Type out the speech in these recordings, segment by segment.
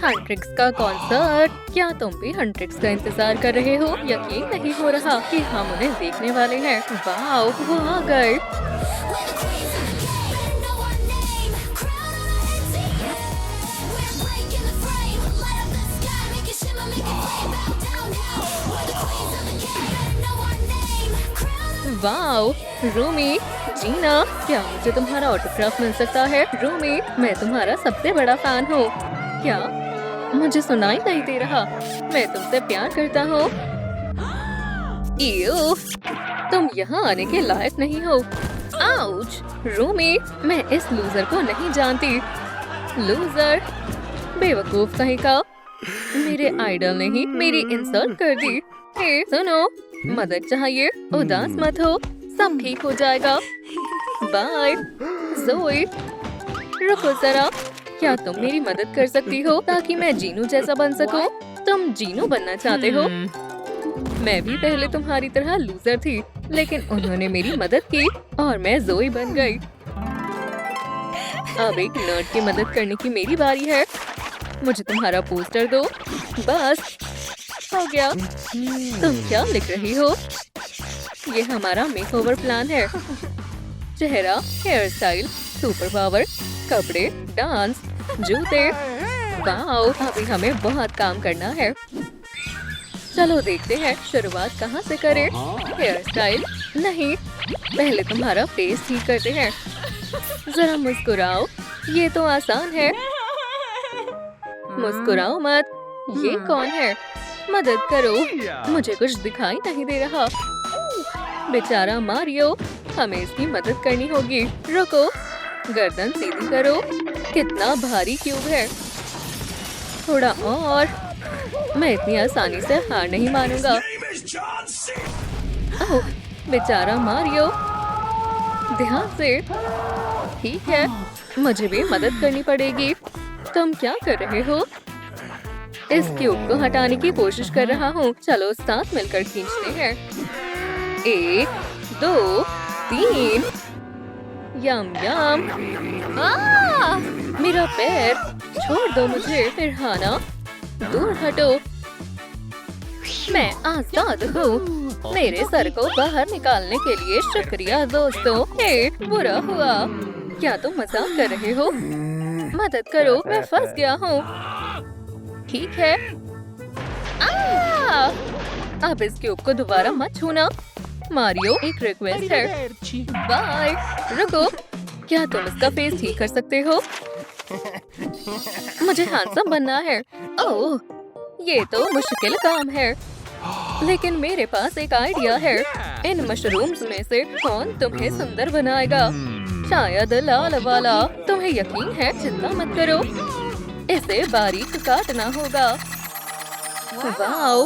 हंट्रिक्स का कॉन्सर्ट। क्या तुम भी हंट्रिक्स का इंतजार कर रहे हो? यकीन नहीं हो रहा कि हम उन्हें देखने वाले हैं। वाओ, वो आ गए। वाओ, रूमी, जीना, क्या मुझे तुम्हारा ऑटोग्राफ मिल सकता है? रूमी, मैं तुम्हारा सबसे बड़ा फैन हूँ। क्या मुझे सुनाई नहीं दे रहा? मैं तुमसे प्यार करता हूँ। इयो, तुम यहाँ आने के लायक नहीं हो। आउच! रूमी, मैं इस लूजर को नहीं जानती। लूजर, बेवकूफ कहीं का। मेरे आइडल ने ही मेरी इंसल्ट कर दी। हे सुनो, मदद चाहिए? उदास मत हो, सब ठीक हो जाएगा। बाय। ज़ोई, रुको जरा, क्या तुम मेरी मदद कर सकती हो ताकि मैं जीनू जैसा बन सकूं? तुम जीनू बनना चाहते हो? मैं भी पहले तुम्हारी तरह लूजर थी, लेकिन उन्होंने मेरी मदद की और मैं ज़ोई बन गई। अब एक नर्ड की मदद करने की मेरी बारी है। मुझे तुम्हारा पोस्टर दो। बस हो गया। तुम क्या लिख रही हो? ये हमारा मेकओवर प्लान है। चेहरा, हेयर स्टाइल, सुपर पावर, कपड़े, डांस, जूते। वाओ, अभी हमें बहुत काम करना है। चलो देखते हैं शुरुआत कहाँ से करें। हेयर स्टाइल नहीं, पहले तुम्हारा फेस ठीक करते हैं। जरा मुस्कुराओ, ये तो आसान है। मुस्कुराओ मत। ये कौन है? मदद करो, मुझे कुछ दिखाई नहीं दे रहा। बेचारा मारियो, हमें इसकी मदद करनी होगी। रुको, गर्दन सीधी करो। कितना भारी क्यूब है। थोड़ा और। मैं इतनी आसानी से हार नहीं मानूंगा। ओह, बेचारा मारियो, ध्यान से। ठीक है, मुझे भी मदद करनी पड़ेगी। तुम क्या कर रहे हो? इस क्यूब को हटाने की कोशिश कर रहा हूँ। चलो साथ मिलकर खींचते हैं। 1, 2, 3। यम यम। मेरा पैर, छोड़ दो मुझे। फिरहाना, दूर हटो। मैं आजाद हूँ। मेरे सर को बाहर निकालने के लिए शुक्रिया दोस्तों। हे, बुरा हुआ। क्या तुम मजाक कर रहे हो? मदद करो, मैं फंस गया हूँ। ठीक है। अब इस क्यूब को दोबारा मत छूना। मारियो, एक रिक्वेस्ट है। बाय। रुको, क्या तुम इसका फेस ठीक कर सकते हो? मुझे हैंडसम बनना है। ओह, ये तो मुश्किल काम है, लेकिन मेरे पास एक आइडिया है। इन मशरूम्स में से कौन तुम्हें सुंदर बनाएगा? शायद लाल वाला। तुम्हें यकीन है? चिंता मत करो, इसे बारीक काटना होगा। वाओ,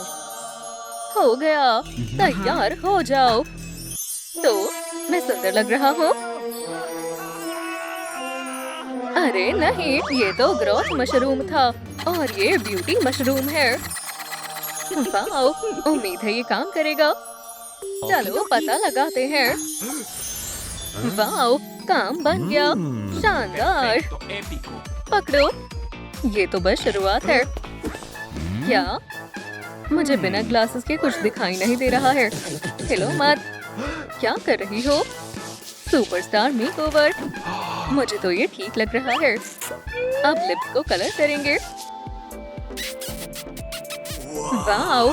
हो गया। तैयार हो जाओ। तो मैं सुंदर लग रहा हूँ? अरे नहीं, ये तो ग्रोथ मशरूम था और ये ब्यूटी मशरूम है। वाओ, उम्मीद है ये काम करेगा। चलो पता लगाते हैं। वाओ, काम बन गया। शानदार। पकड़ो, ये तो बस शुरुआत है। क्या? मुझे बिना ग्लासेस के कुछ दिखाई नहीं दे रहा है। हिलो मत। क्या कर रही हो? Superstar makeover. मुझे तो ये ठीक लग रहा है। अब लिप्स को कलर करेंगे। वाओ,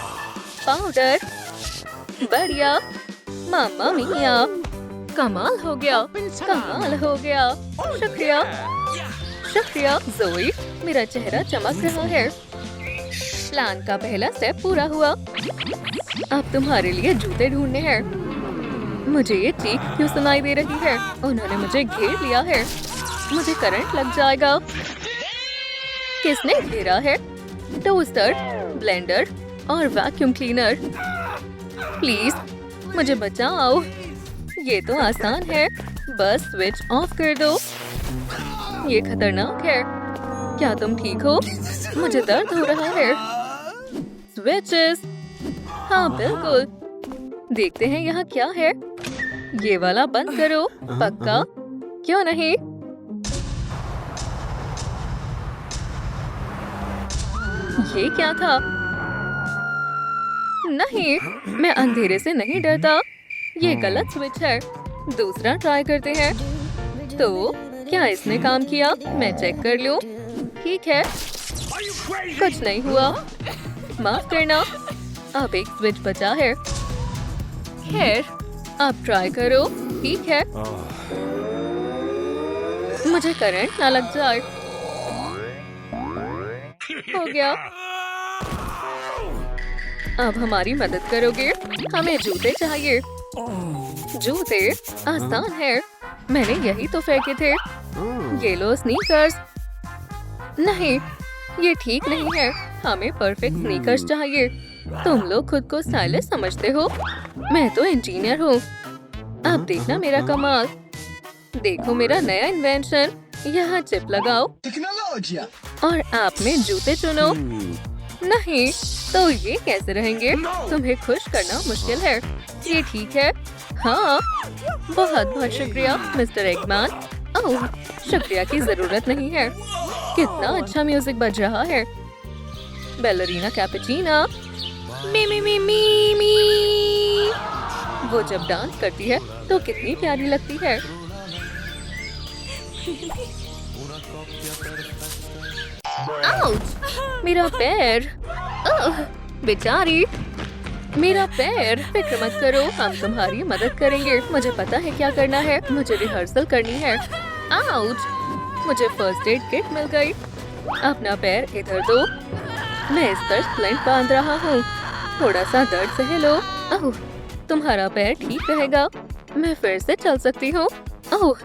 पाउडर, बढ़िया। मामा मिया, कमाल हो गया। कमाल हो गया। शुक्रिया। शुक्रिया ज़ोई, मेरा चेहरा चमक रहा है। प्लान का पहला स्टेप पूरा हुआ। अब तुम्हारे लिए जूते ढूंढने हैं। मुझे ये चीख क्यों सुनाई दे रही है? उन्होंने मुझे घेर लिया है। मुझे करंट लग जाएगा। किसने घेरा है? टोस्टर, ब्लेंडर और वैक्यूम क्लीनर। प्लीज मुझे बचाओ। ये तो आसान है, बस स्विच ऑफ कर दो। ये खतरनाक है। क्या तुम ठीक हो? मुझे दर्द हो रहा है। स्विचेस। हाँ बिल्कुल। देखते हैं यहाँ क्या है। ये वाला बंद करो। पक्का? क्यों नहीं? ये क्या था? नहीं, मैं अंधेरे से नहीं डरता। ये गलत स्विच है। दूसरा ट्राई करते हैं। तो क्या इसने काम किया? मैं चेक कर लूं। ठीक है, कुछ नहीं हुआ। माफ करना, अब एक स्विच बचा है। खैर, अब ट्राई करो। ठीक है, मुझे करंट ना लग जाए। हो गया। अब हमारी मदद करोगे? हमें जूते चाहिए। जूते आसान है, मैंने यही तो फेंके थे। ये लो स्नीकर्स। नहीं, ये ठीक नहीं है। हमें परफेक्ट स्नीकर्स चाहिए। तुम लोग खुद को स्टाइलिश समझते हो? मैं तो इंजीनियर हूँ। अब देखना मेरा कमाल। देखो मेरा नया इन्वेंशन। यहाँ चिप लगाओ और आप में जूते चुनो। नहीं, तो ये कैसे रहेंगे? तुम्हें खुश करना मुश्किल है। ये ठीक है। हाँ, बहुत बहुत शुक्रिया मिस्टर एगमैन। ओह, शुक्रिया की जरूरत नहीं है। कितना अच्छा म्यूजिक बज रहा है। बैलरीना कैपेचिना। मी मी मी मी मी। वो जब डांस करती है तो कितनी प्यारी लगती है। आउच! मेरा पैर। ओह, बेचारी। मेरा पैर। फिक्र मत करो, हम तुम्हारी मदद करेंगे। मुझे पता है क्या करना है। मुझे रिहर्सल करनी है। आउच! मुझे फर्स्ट एड किट मिल गई। अपना पैर इधर दो। मैं इस पर स्प्लिंट बांध रहा हूँ। थोड़ा सा दर्द सह लो। ओह, तुम्हारा पैर ठीक रहेगा। मैं फिर से चल सकती हूँ। ओह,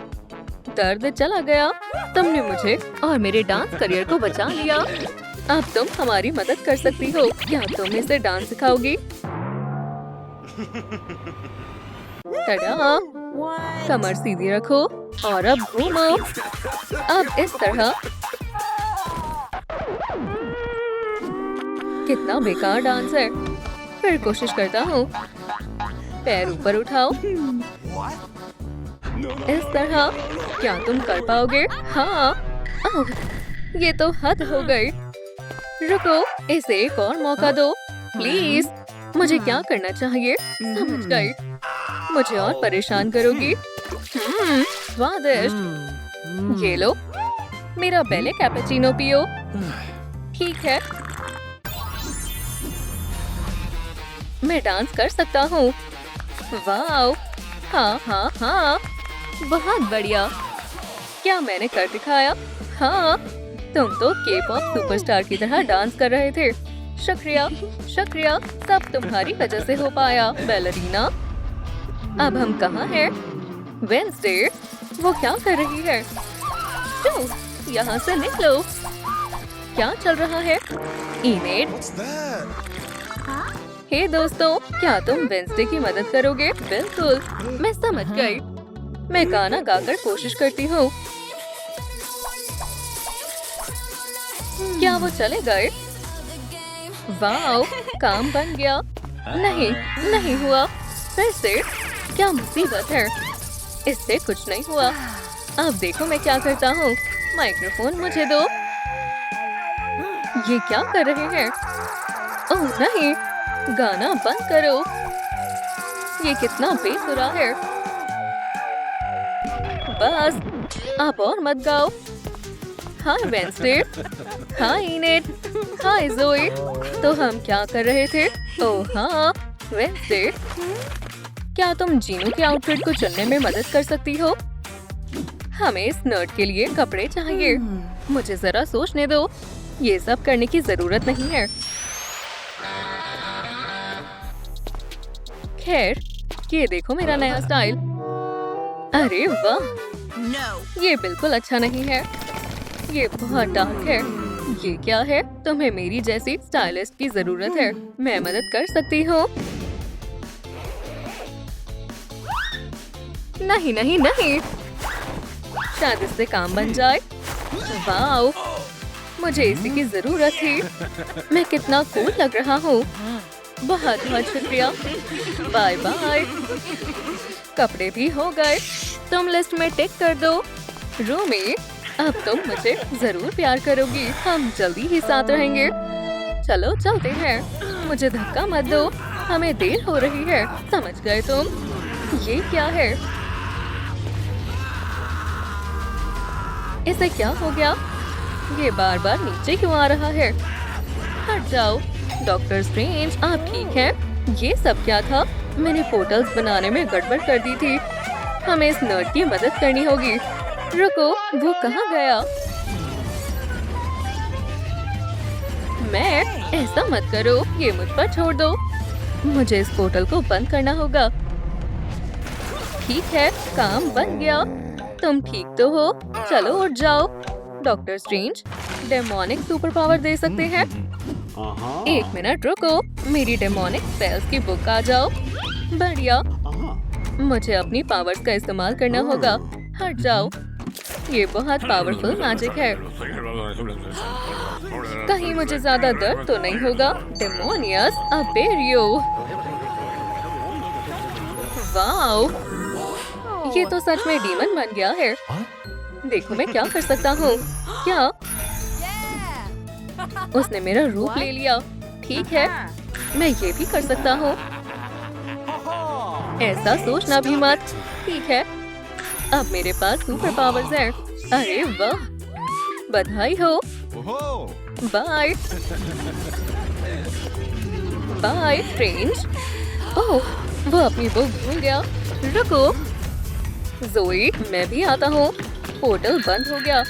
दर्द चला गया। तुमने मुझे और मेरे डांस करियर को बचा लिया। अब तुम हमारी मदद कर सकती हो। क्या तुम इसे डांस सिखाओगी? टडा! कमर सीधी रखो और अब घूमो। अब इस तरह। कितना बेकार डांस है। फिर कोशिश करता हूँ। पैर ऊपर उठाओ। इस तरह। क्या तुम कर पाओगे? हाँ। ओह, ये तो हद हो गई। रुको, इसे एक और मौका दो प्लीज। मुझे क्या करना चाहिए? समझ गई। मुझे और परेशान करोगी? स्वादिष्ट। ये लो, मेरा बेले कैपेचिनो पियो। ठीक है, मैं डांस कर सकता हूँ। वाओ! हाँ हाँ हाँ, बहुत बढ़िया। क्या मैंने कर दिखाया? हाँ, तुम तो के-पॉप सुपरस्टार की तरह डांस कर रहे थे। शुक्रिया, शुक्रिया, सब तुम्हारी वजह से हो पाया, बैलरीना। अब हम कहाँ हैं? वेंसडे, वो क्या कर रही है? यहाँ से निकलो। क्या चल रहा है? इनेड। हे दोस्तों, क्या तुम वेंसडे की मदद करोगे? बिल्कुल, मैं समझ गई। मैं गाना गाकर कोशिश करती हूँ। क्या वो चले गए? वाओ, काम बन गया। नहीं, नहीं हुआ। फिर से? क्या मुसीबत है। इससे कुछ नहीं हुआ। अब देखो मैं क्या करता हूँ। माइक्रोफोन मुझे दो। ये क्या कर रहे हैं? ओह नहीं, गाना बंद करो। ये कितना बेसुरा है। बस, आप और मत गाओ। हाय वेंसडे। हाय इनेड। हाय ज़ोई। तो हम क्या कर रहे थे? ओह हाँ, वेंसडे, क्या तुम जीनू के आउटफिट को चुनने में मदद कर सकती हो? हमें इस नर्ड के लिए कपड़े चाहिए। मुझे जरा सोचने दो। ये सब करने की जरूरत नहीं है। खैर, ये देखो मेरा नया स्टाइल। अरे वाह, ये बिल्कुल अच्छा नहीं है। ये बहुत डार्क है। ये क्या है? तुम्हें मेरी जैसी स्टाइलिस्ट की जरूरत है। मैं मदद कर सकती हूँ। नहीं नहीं नहीं, शायद इससे काम बन जाए। वाओ, मुझे इसी की जरूरत थी। मैं कितना कूल लग रहा हूँ। बहुत बहुत शुक्रिया। Bye bye. कपड़े भी हो गए। तुम लिस्ट में टिक कर दो। रूमी, अब तुम मुझे जरूर प्यार करोगी। हम जल्दी ही साथ रहेंगे। चलो चलते हैं। मुझे धक्का मत दो, हमें देर हो रही है। समझ गए तुम? ये क्या है? इसे क्या हो गया? ये बार बार नीचे क्यों आ रहा है? हट जाओ। डॉक्टर स्ट्रेंज, आप ठीक हैं? ये सब क्या था? मैंने पोर्टल्स बनाने में गड़बड़ कर दी थी। हमें इस नर्ड की मदद करनी होगी। रुको, वो कहाँ गया? मैं ऐसा मत करो, ये मुझ पर छोड़ दो। मुझे इस पोर्टल को बंद करना होगा। ठीक है, काम बन गया। तुम ठीक तो हो? चलो उठ जाओ। Doctor Strange, demonic super power दे सकते हैं? एक मिनट रुको, मेरी डेमोनिक स्पेल्स की बुक आ जाओ। बढ़िया। मुझे अपनी पावर्स का इस्तेमाल करना होगा। हट जाओ। ये बहुत पावरफुल मैजिक है। कहीं मुझे ज्यादा दर्द तो नहीं होगा? डेमोनियस अबेरियो। वाओ, ये तो सच में डीमन बन गया है। देखो मैं क्या कर सकता हूँ। क्या? उसने मेरा रूप ले लिया। ठीक है, मैं ये भी कर सकता हूँ। ऐसा सोचना भी मत। ठीक है, अब मेरे पास सुपर पावर्स हैं। अरे वाह, बधाई हो। Bye bye strange. ओह, वो अपनी बुक भूल गया। रुको ज़ोई, मैं भी आता हूँ। पोर्टल बंद हो गया।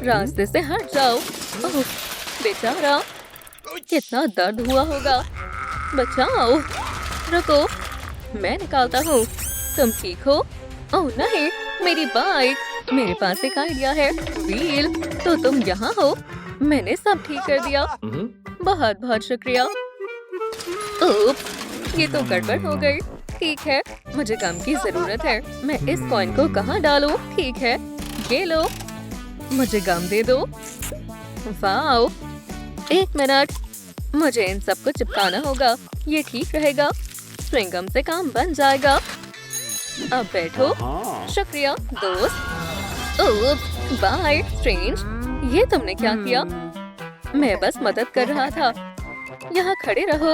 रास्ते से हट जाओ। ओह बेचारा, कितना दर्द हुआ होगा। बचाओ। रुको, मैं निकालता हूँ। तुम ठीक हो? ओह नहीं, मेरी बाइक। मेरे पास एक आइडिया है। व्हील, तो तुम यहाँ हो? मैंने सब ठीक कर दिया। बहुत बहुत शुक्रिया। ओप, ये तो गड़बड़ हो गई। ठीक है, मुझे गम की जरूरत है। मैं इस कॉइन को कहाँ डालूं? ठीक है, ये लो, मुझे गम दे दो। वाओ, एक मिनट, मुझे इन सबको चिपकाना होगा। ये ठीक रहेगा। स्विंगम से काम बन जाएगा। अब बैठो। शुक्रिया दोस्त। ओह बाय स्ट्रेंज, ये तुमने क्या किया? मैं बस मदद कर रहा था। यहाँ खड़े रहो,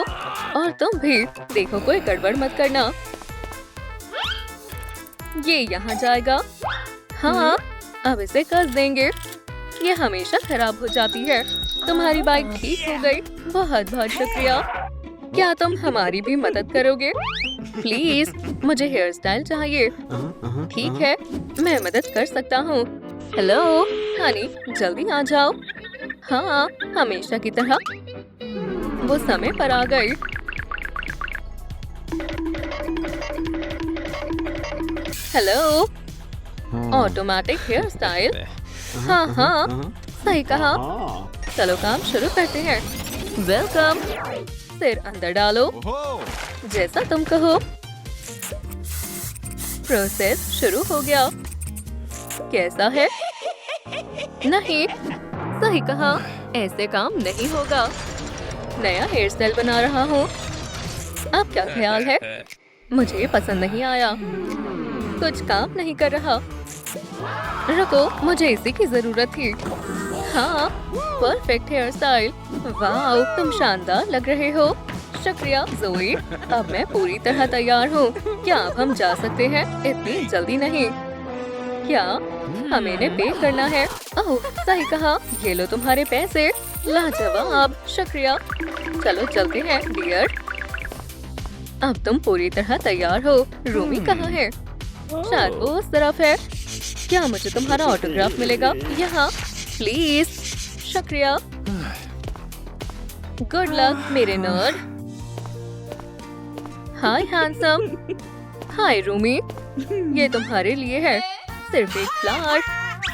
और तुम भी। देखो कोई गड़बड़ मत करना। ये यहाँ जाएगा। हाँ, अब इसे कस देंगे। ये हमेशा खराब हो जाती है। तुम्हारी बाइक ठीक हो गई। बहुत बहुत शुक्रिया। क्या तुम हमारी भी मदद करोगे? प्लीज, मुझे हेयर स्टाइल चाहिए। ठीक है, मैं मदद कर सकता हूँ। हेलो हनी, जल्दी आ जाओ। हाँ, हमेशा की तरह। वो समय पर आ गई। Hello, automatic hairstyle. हाँ हाँ, सही कहा। चलो काम शुरू करते हैं। वेलकम। सिर अंदर डालो, जैसा तुम कहो। प्रोसेस शुरू हो गया। कैसा है? नहीं, सही कहा। ऐसे काम नहीं होगा। नया हेयर स्टाइल बना रहा हूँ। अब क्या ख्याल है? मुझे ये पसंद नहीं आया। कुछ काम नहीं कर रहा। रुको, मुझे इसी की जरूरत थी। हाँ, परफेक्ट हेयर स्टाइल। वाह, तुम शानदार लग रहे हो। शुक्रिया ज़ोई। अब मैं पूरी तरह तैयार हूँ। क्या अब हम जा सकते हैं? इतनी जल्दी नहीं। क्या हमें इन्हें पे करना है? ओह, सही कहा। ये लो तुम्हारे पैसे। लाजवाब, शुक्रिया। चलो चलते हैं डियर। अब तुम पूरी तरह तैयार हो। रूमी कहाँ है? शायद वो उस तरफ है। क्या मुझे तुम्हारा ऑटोग्राफ मिलेगा? यहाँ प्लीज। शुक्रिया। गुड लक मेरे नर्ड। हाय हैंडसम। हाय रूमी, ये तुम्हारे लिए है। सिर्फ एक फ्लावर।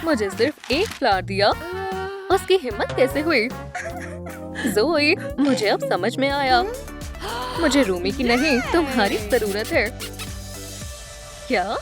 मुझे सिर्फ एक फ्लावर दिया। उसकी हिम्मत कैसे हुई? ज़ोई, मुझे अब समझ में आया। मुझे रूमी की नहीं, तुम्हारी जरूरत है। क्या?